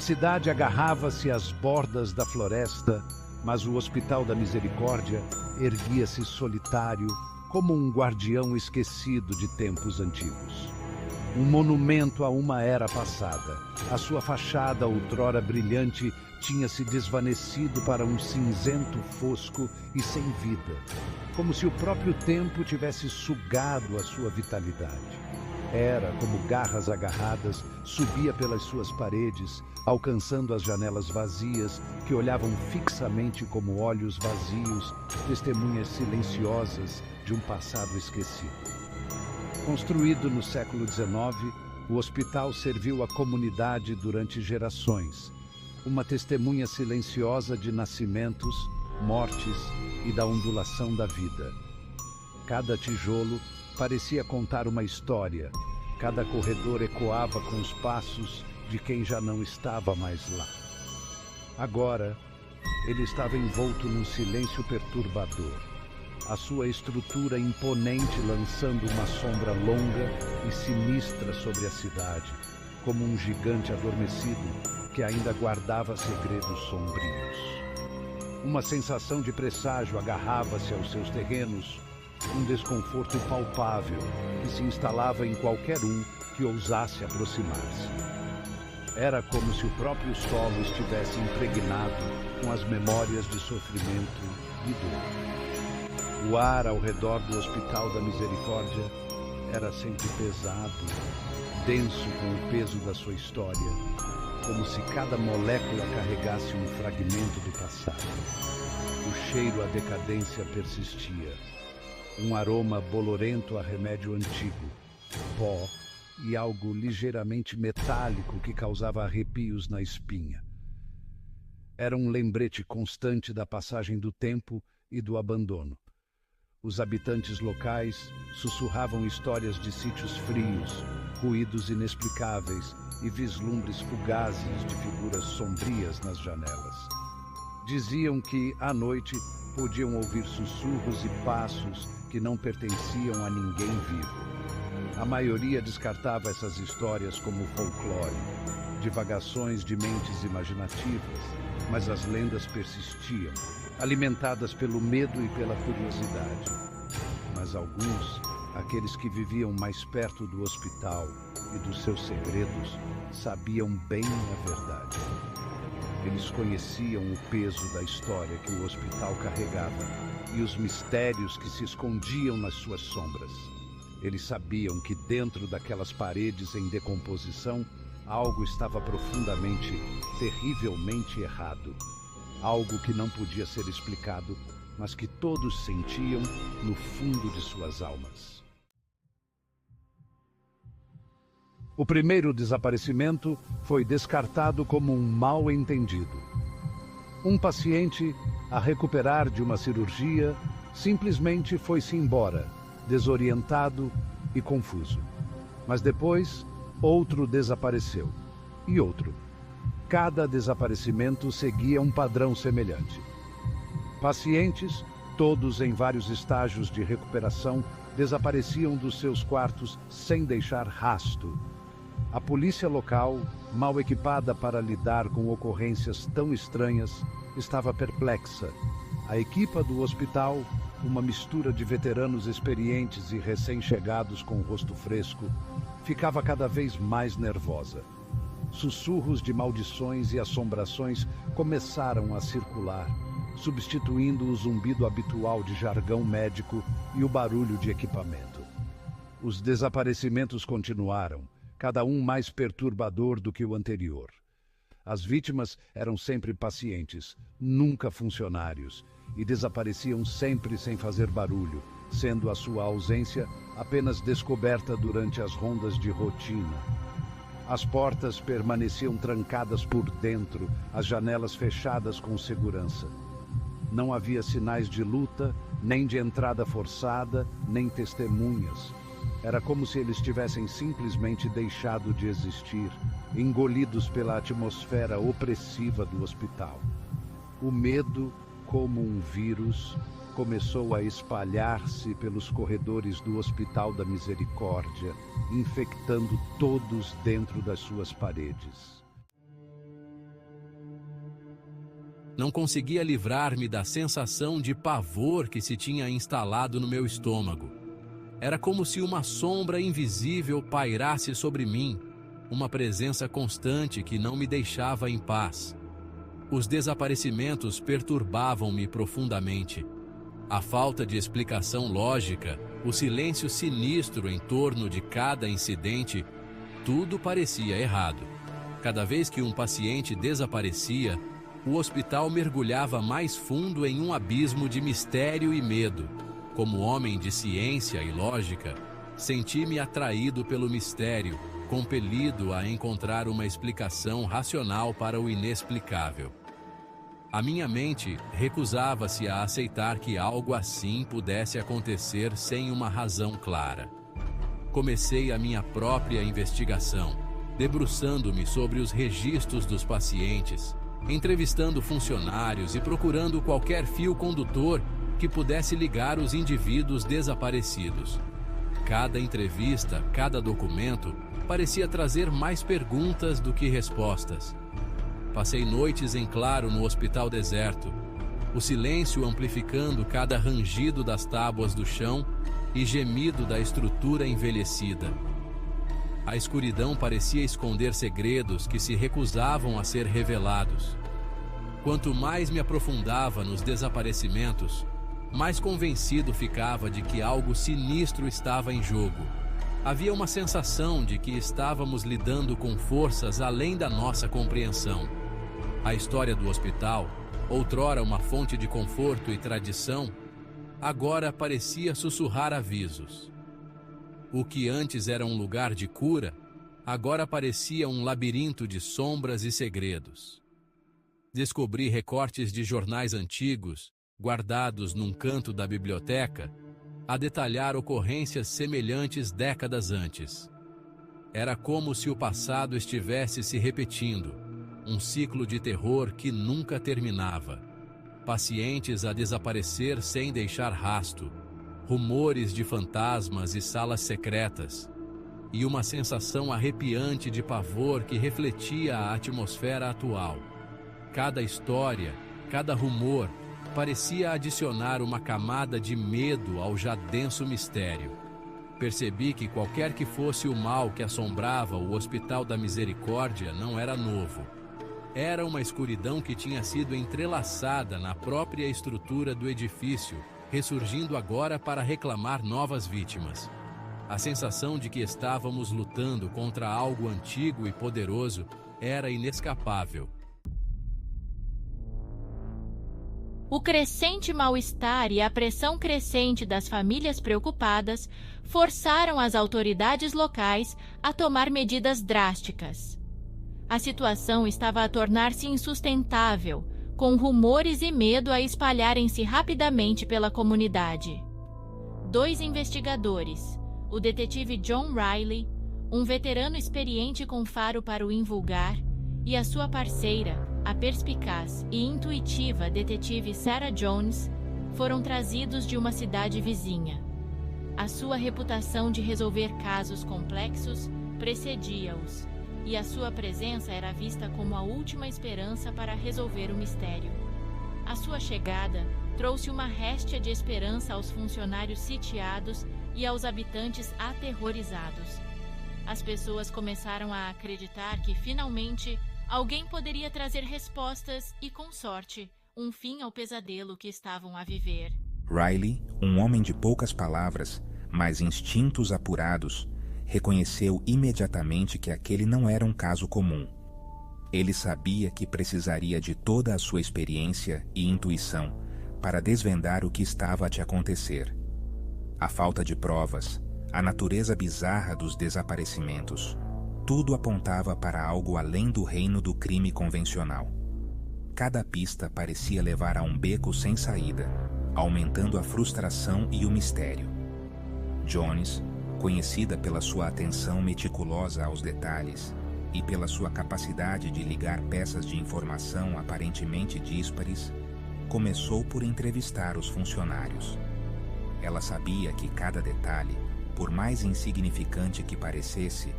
cidade agarrava-se às bordas da floresta, mas o Hospital da Misericórdia erguia-se solitário, como um guardião esquecido de tempos antigos. Um monumento a uma era passada. A sua fachada, outrora brilhante, tinha se desvanecido para um cinzento fosco e sem vida, como se o próprio tempo tivesse sugado a sua vitalidade. Era, como garras agarradas, subia pelas suas paredes, alcançando as janelas vazias, que olhavam fixamente como olhos vazios, testemunhas silenciosas de um passado esquecido. Construído no século XIX, o hospital serviu a comunidade durante gerações, uma testemunha silenciosa de nascimentos, mortes e da ondulação da vida. Cada tijolo parecia contar uma história, cada corredor ecoava com os passos de quem já não estava mais lá. Agora, ele estava envolto num silêncio perturbador, a sua estrutura imponente lançando uma sombra longa e sinistra sobre a cidade, como um gigante adormecido que ainda guardava segredos sombrios. Uma sensação de presságio agarrava-se aos seus terrenos, um desconforto palpável que se instalava em qualquer um que ousasse aproximar-se. Era como se o próprio solo estivesse impregnado com as memórias de sofrimento e dor. O ar ao redor do Hospital da Misericórdia era sempre pesado, denso com o peso da sua história, como se cada molécula carregasse um fragmento do passado. O cheiro à decadência persistia, um aroma bolorento a remédio antigo, pó e algo ligeiramente metálico que causava arrepios na espinha. Era um lembrete constante da passagem do tempo e do abandono. Os habitantes locais sussurravam histórias de sítios frios, ruídos inexplicáveis e vislumbres fugazes de figuras sombrias nas janelas. Diziam que, à noite, podiam ouvir sussurros e passos que não pertenciam a ninguém vivo. A maioria descartava essas histórias como folclore, divagações de mentes imaginativas, mas as lendas persistiam, alimentadas pelo medo e pela curiosidade. Mas alguns, aqueles que viviam mais perto do hospital e dos seus segredos, sabiam bem a verdade. Eles conheciam o peso da história que o hospital carregava e os mistérios que se escondiam nas suas sombras. Eles sabiam que dentro daquelas paredes em decomposição, algo estava profundamente, terrivelmente errado. Algo que não podia ser explicado, mas que todos sentiam no fundo de suas almas. O primeiro desaparecimento foi descartado como um mal-entendido. Um paciente, a recuperar de uma cirurgia, simplesmente foi-se embora, desorientado e confuso. Mas depois, outro desapareceu. E outro. Cada desaparecimento seguia um padrão semelhante. Pacientes, todos em vários estágios de recuperação, desapareciam dos seus quartos sem deixar rastro. A polícia local, mal equipada para lidar com ocorrências tão estranhas, estava perplexa. A equipa do hospital, uma mistura de veteranos experientes e recém-chegados com o rosto fresco, ficava cada vez mais nervosa. Sussurros de maldições e assombrações começaram a circular, substituindo o zumbido habitual de jargão médico e o barulho de equipamento. Os desaparecimentos continuaram, cada um mais perturbador do que o anterior. As vítimas eram sempre pacientes, nunca funcionários, e desapareciam sempre sem fazer barulho, sendo a sua ausência apenas descoberta durante as rondas de rotina. As portas permaneciam trancadas por dentro, as janelas fechadas com segurança. Não havia sinais de luta, nem de entrada forçada, nem testemunhas. Era como se eles tivessem simplesmente deixado de existir, engolidos pela atmosfera opressiva do hospital. O medo, como um vírus, começou a espalhar-se pelos corredores do Hospital da Misericórdia, infectando todos dentro das suas paredes. Não conseguia livrar-me da sensação de pavor que se tinha instalado no meu estômago. Era como se uma sombra invisível pairasse sobre mim, uma presença constante que não me deixava em paz. Os desaparecimentos perturbavam-me profundamente. A falta de explicação lógica, o silêncio sinistro em torno de cada incidente, tudo parecia errado. Cada vez que um paciente desaparecia, o hospital mergulhava mais fundo em um abismo de mistério e medo. Como homem de ciência e lógica, senti-me atraído pelo mistério, compelido a encontrar uma explicação racional para o inexplicável. A minha mente recusava-se a aceitar que algo assim pudesse acontecer sem uma razão clara. Comecei a minha própria investigação, debruçando-me sobre os registros dos pacientes, entrevistando funcionários e procurando qualquer fio condutor que pudesse ligar os indivíduos desaparecidos. Cada entrevista, cada documento, parecia trazer mais perguntas do que respostas. Passei noites em claro no hospital deserto, o silêncio amplificando cada rangido das tábuas do chão e gemido da estrutura envelhecida. A escuridão parecia esconder segredos que se recusavam a ser revelados. Quanto mais me aprofundava nos desaparecimentos, mais convencido ficava de que algo sinistro estava em jogo. Havia uma sensação de que estávamos lidando com forças além da nossa compreensão. A história do hospital, outrora uma fonte de conforto e tradição, agora parecia sussurrar avisos. O que antes era um lugar de cura, agora parecia um labirinto de sombras e segredos. Descobri recortes de jornais antigos, guardados num canto da biblioteca, a detalhar ocorrências semelhantes décadas antes. Era como se o passado estivesse se repetindo, um ciclo de terror que nunca terminava. Pacientes a desaparecer sem deixar rastro, rumores de fantasmas e salas secretas, e uma sensação arrepiante de pavor que refletia a atmosfera atual. Cada história, cada rumor, parecia adicionar uma camada de medo ao já denso mistério. Percebi que qualquer que fosse o mal que assombrava o Hospital da Misericórdia não era novo. Era uma escuridão que tinha sido entrelaçada na própria estrutura do edifício, ressurgindo agora para reclamar novas vítimas. A sensação de que estávamos lutando contra algo antigo e poderoso era inescapável. O crescente mal-estar e a pressão crescente das famílias preocupadas forçaram as autoridades locais a tomar medidas drásticas. A situação estava a tornar-se insustentável, com rumores e medo a espalharem-se rapidamente pela comunidade. 2 investigadores, o detetive John Riley, um veterano experiente com faro para o invulgar, e a sua parceira, a perspicaz e intuitiva detetive Sarah Jones, foram trazidos de uma cidade vizinha. A sua reputação de resolver casos complexos precedia-os, e a sua presença era vista como a última esperança para resolver o mistério. A sua chegada trouxe uma réstia de esperança aos funcionários sitiados e aos habitantes aterrorizados. As pessoas começaram a acreditar que, finalmente, alguém poderia trazer respostas e, com sorte, um fim ao pesadelo que estavam a viver. Riley, um homem de poucas palavras, mas instintos apurados, reconheceu imediatamente que aquele não era um caso comum. Ele sabia que precisaria de toda a sua experiência e intuição para desvendar o que estava a te acontecer. A falta de provas, a natureza bizarra dos desaparecimentos, tudo apontava para algo além do reino do crime convencional. Cada pista parecia levar a um beco sem saída, aumentando a frustração e o mistério. Jones, conhecida pela sua atenção meticulosa aos detalhes e pela sua capacidade de ligar peças de informação aparentemente díspares, começou por entrevistar os funcionários. Ela sabia que cada detalhe, por mais insignificante que parecesse,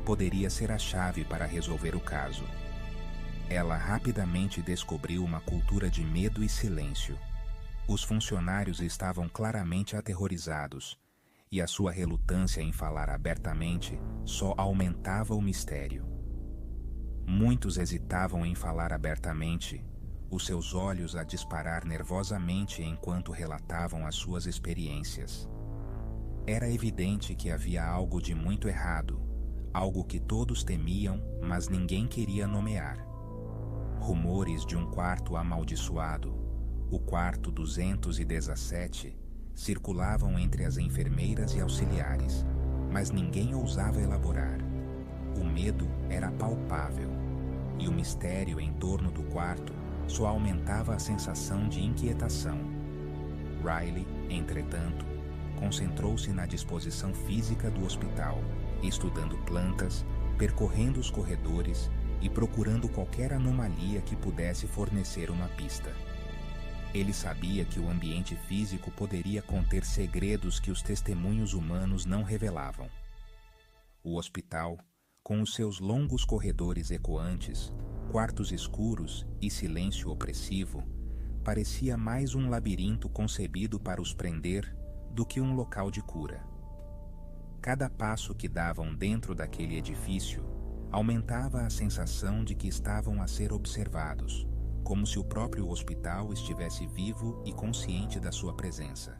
poderia ser a chave para resolver o caso. Ela rapidamente descobriu uma cultura de medo e silêncio. Os funcionários estavam claramente aterrorizados, e a sua relutância em falar abertamente só aumentava o mistério. Muitos hesitavam em falar abertamente, os seus olhos a disparar nervosamente enquanto relatavam as suas experiências. Era evidente que havia algo de muito errado, algo que todos temiam, mas ninguém queria nomear. Rumores de um quarto amaldiçoado, o quarto 217, circulavam entre as enfermeiras e auxiliares, mas ninguém ousava elaborar. O medo era palpável, e o mistério em torno do quarto só aumentava a sensação de inquietação. Riley, entretanto, concentrou-se na disposição física do hospital, estudando plantas, percorrendo os corredores e procurando qualquer anomalia que pudesse fornecer uma pista. Ele sabia que o ambiente físico poderia conter segredos que os testemunhos humanos não revelavam. O hospital, com os seus longos corredores ecoantes, quartos escuros e silêncio opressivo, parecia mais um labirinto concebido para os prender do que um local de cura. Cada passo que davam dentro daquele edifício aumentava a sensação de que estavam a ser observados, como se o próprio hospital estivesse vivo e consciente da sua presença.